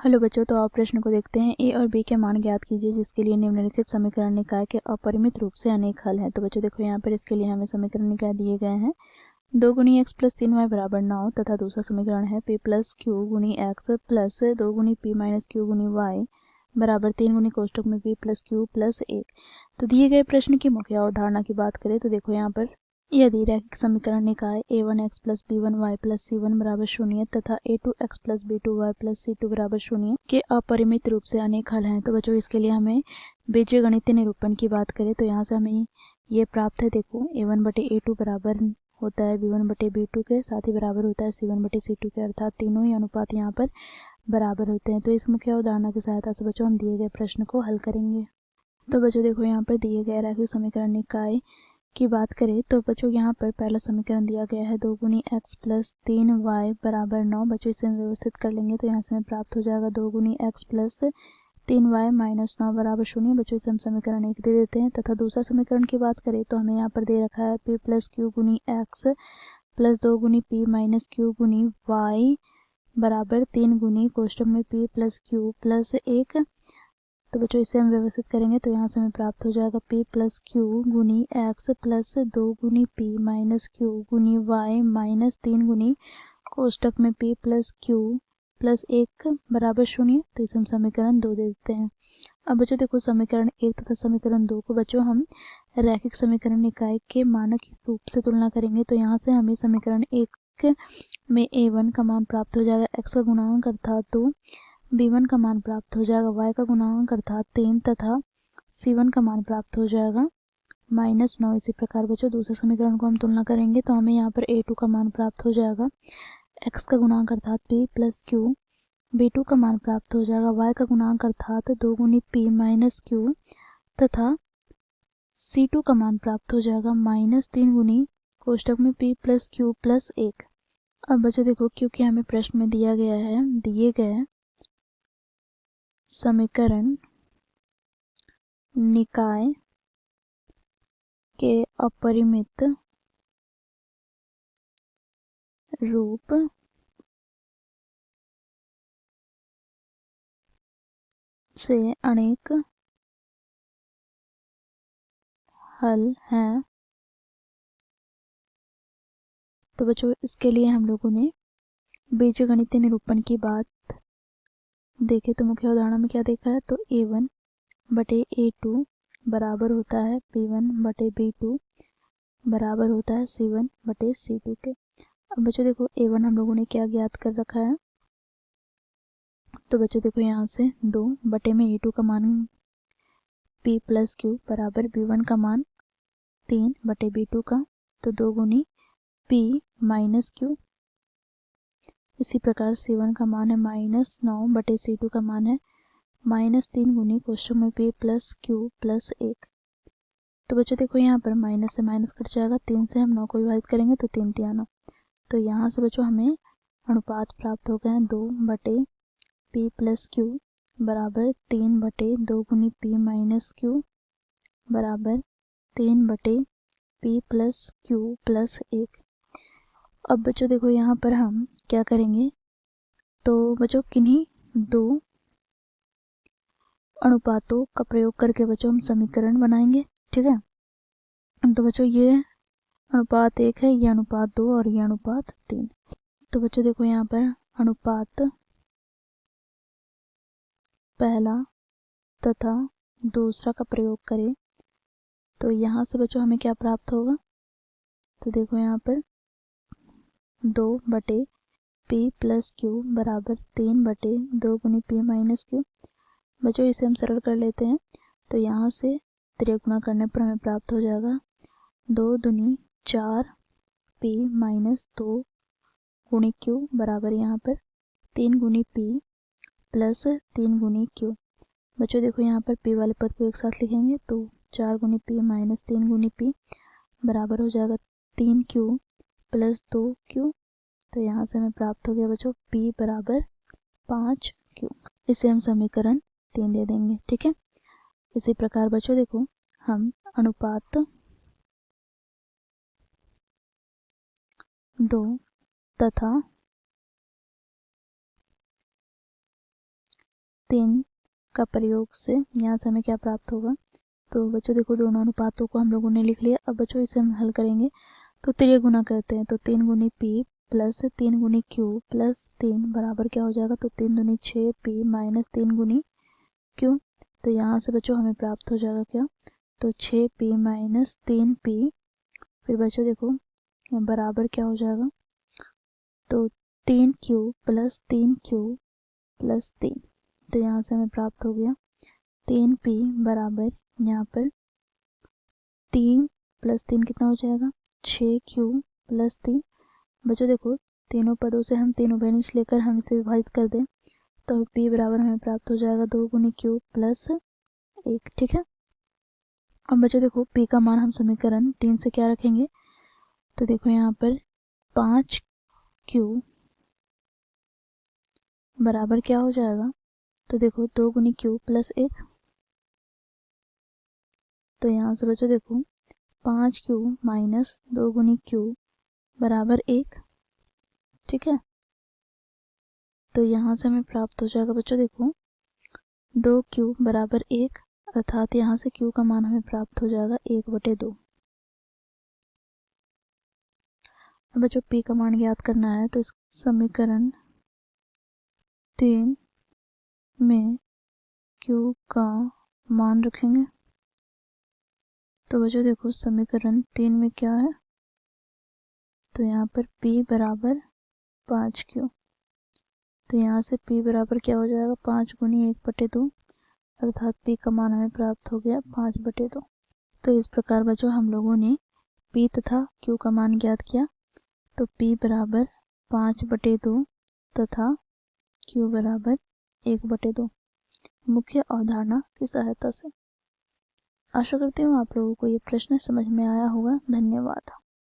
Hello बच्चों, तो आप प्रश्न को देखते हैं। ए और बी के मान ज्ञात कीजिए जिसके लिए निम्नलिखित समीकरण निकाय के अपरिमित रूप से अनेक हल हैं। तो बच्चों देखो, यहाँ पर इसके लिए हमें समीकरण निकाय दिए गए हैं। 2 गुनी एक्स प्लस 3 वाई बराबर 9 तथा दूसरा समीकरण है पी प्लस क्यू गुनी एक्स प्लस 2 गुनी पी माइनस क्यू गुनी वाई बराबर 3 गुनी कोष्टक में पी प्लस क्यू प्लस 1। तो दिए गए प्रश्न की मुख्य अवधारणा की बात करें तो देखो, यहाँ पर यदि रैखिक समीकरण निकाय a1x plus b1y plus c1 बराबर 0 तथा a2x plus b2y plus c2 बराबर 0 के अपरिमित रूप से अनेक हल हैं। तो बच्चों इसके लिए हमें बीजगणितीय निरूपण की बात करें तो यहाँ से हमें ये प्राप्त है। देखो, a1 बटे a2 बराबर होता है b1 बटे b2 के, साथ ही बराबर होता है c1 बटे c2 के, अर्थात तीनों ही अनुपात यहाँ पर बराबर होते हैं। तो इस मुख्य अवधारणा की सहायता से बच्चों हम दिए गए प्रश्न को हल करेंगे। तो बच्चों देखो, यहाँ पर दिए गए रैखिक समीकरण निकाय की बात करें तो बच्चों यहाँ पर पहला समीकरण दिया गया है 2 गुनी एक्स प्लस 3 वाई बराबर 9। बच्चों इसे व्यवस्थित कर लेंगे तो यहाँ से हमें प्राप्त हो जाएगा 2 गुनी एक्स प्लस 3 वाई माइनस 9 बराबर 0। बच्चों इसे हम समीकरण 1 दे देते हैं। तथा दूसरा समीकरण की बात करें तो हमें यहाँ पर दे रखा है पी प्लस क्यू गुनी एक्स प्लस 2 गुनी पी माइनस क्यू गुनी वाई बराबर 3 गुनी कोष्टक में पी प्लस क्यू प्लस 1। तो बच्चों इसे हम व्यवस्थित करेंगे तो यहाँ से हमें प्राप्त हो जाएगा p प्लस क्यू गुनी एक्स प्लस 2 गुनी पी माइनस क्यू गुनी वाई माइनस 3 गुनी कोष्टक में p प्लस क्यू प्लस 1 बराबर 0। तो इसे हम समीकरण 2 दे देते हैं। अब बच्चों देखो, समीकरण 1 तथा समीकरण 2 को बच्चों हम रैखिक समीकरण निकाय के मानक रूप से तुलना करेंगे। तो यहाँ से हमें समीकरण 1 में a1 का मान प्राप्त हो जाएगा, x का गुणांक अर्थात 2, b1 का मान प्राप्त हो जाएगा y का गुणांक अर्थात 3 तथा c1 का मान प्राप्त हो जाएगा -9। इसी प्रकार बच्चों दूसरे समीकरण को हम तुलना करेंगे तो हमें यहाँ पर a2 का मान प्राप्त हो जाएगा, x का गुणांक अर्थात p प्लस क्यू, b2 का मान प्राप्त हो जाएगा y का गुणांक अर्थात 2 गुनी p माइनस क्यू तथा c2 का मान प्राप्त हो जाएगा -3 गुनी कोष्टक में p प्लस क्यू प्लस 1। अब बच्चों देखो, क्योंकि हमें प्रश्न में दिया गया है दिए गए समीकरण निकाय के अपरिमित रूप से अनेक हल हैं। तो बच्चों इसके लिए हम लोगों ने बीजगणितीय निरूपण की बात देखे तो मुख्य उदाहरण में क्या देखा है, तो a1 बटे a2 बराबर होता है b1 बटे b2 बराबर होता है c1 बटे c2 के। अब बच्चों देखो, a1 हम लोगों ने क्या ज्ञात कर रखा है, तो बच्चों देखो यहाँ से 2 बटे में a2 का मान p प्लस क्यू बराबर b1 का मान 3 बटे b2 का, तो 2 गुनी p माइनस क्यू। इसी प्रकार c1 का मान है -9 बटे c2 का मान है -3 गुनी कोष्टक में p प्लस क्यू प्लस 1। तो बच्चों देखो, यहाँ पर माइनस से माइनस कट जाएगा, 3 से हम 9 को विभाजित करेंगे तो 3 3 9। तो यहाँ से बच्चों हमें अनुपात प्राप्त हो गए हैं 2 बटे p प्लस क्यू बराबर 3 बटे 2 गुनी p माइनस क्यू बराबर 3 बटे p प्लस क्यू प्लस 1। अब बच्चों देखो, यहाँ पर हम क्या करेंगे, तो बच्चों किन्हीं दो अनुपातों का प्रयोग करके बच्चों हम समीकरण बनाएंगे। ठीक है, तो बच्चों ये अनुपात 1 है, ये अनुपात 2 और ये अनुपात 3। तो बच्चों देखो, यहाँ पर अनुपात पहला तथा दूसरा का प्रयोग करें तो यहाँ से बच्चों हमें क्या प्राप्त होगा, तो देखो यहाँ पर 2 बटे p प्लस क्यू बराबर 3 बटे 2 गुनी p माइनस क्यू। बच्चों इसे हम सरल कर लेते हैं तो यहाँ से त्रिगुणा करने पर हमें प्राप्त हो जाएगा 2 दूनी 4 p माइनस 2 गुनी क्यू बराबर यहाँ पर 3 गुनी p प्लस 3 गुनी क्यू। बच्चों देखो, यहाँ पर p वाले पद को एक साथ लिखेंगे तो 4 गुनी p माइनस 3 गुनी p बराबर हो जाएगा 3 क्यू प्लस 2 क्यू। तो यहाँ से हमें प्राप्त हो गया बच्चों p बराबर 5 क्यू। इसे हम समीकरण 3 दे देंगे। ठीक है, इसी प्रकार बच्चों देखो, हम अनुपात 2 तथा 3 का प्रयोग से यहाँ से हमें क्या प्राप्त होगा। तो बच्चों देखो दोनों अनुपातों को हम लोगों ने लिख लिया। अब बच्चों इसे हम हल करेंगे तो त्रिय गुना करते हैं। तो 3 गुनी पी प्लस 3 गुनी क्यू प्लस 3 बराबर क्या हो जाएगा। तो 3 दूनी 6 पी माइनस 3 गुनी क्यू। तो यहाँ से बच्चों हमें प्राप्त हो जाएगा क्या। तो 6 पी माइनस 3 पी। फिर बच्चों देखो बराबर क्या हो जाएगा। तो 3 क्यू प्लस 3 क्यू प्लस 3। तो यहाँ से हमें प्राप्त हो गया 3 पी बराबर यहाँ पर 3 प्लस 3 कितना हो जाएगा 6 क्यू प्लस 3। बच्चों देखो तीनों पदों से हम तीनों बेनिस लेकर हम इसे विभाजित कर दें तो पी बराबर हमें प्राप्त हो जाएगा 2 गुनी क्यू प्लस 1। ठीक है। अब बच्चों देखो पी का मान हम समीकरण 3 से क्या रखेंगे। तो देखो यहाँ पर 5 क्यू बराबर क्या हो जाएगा। तो देखो 2 गुनी क्यू प्लस 1। तो यहाँ से बच्चों देखो 5 क्यू माइनस 2 गुनी क्यू बराबर 1। ठीक है। तो यहाँ से हमें प्राप्त हो जाएगा बच्चों देखो 2 क्यू बराबर 1 अर्थात यहाँ से क्यू का मान हमें प्राप्त हो जाएगा 1/2। अब बच्चों पी का मान ज्ञात करना है तो इस समीकरण 3 में क्यू का मान रखेंगे। तो बच्चों देखो समीकरण 3 में क्या है। तो यहाँ पर P बराबर 5 क्यू। तो यहाँ से P बराबर क्या हो जाएगा 5 गुनी 1/2 अर्थात P का मान हमें प्राप्त हो गया 5/2। तो इस प्रकार बच्चों हम लोगों ने P तथा Q का मान ज्ञात किया। तो P बराबर 5/2 तथा Q बराबर 1/2 मुख्य अवधारणा की सहायता से। आशा करती हूँ आप लोगों को ये प्रश्न समझ में आया होगा। धन्यवाद।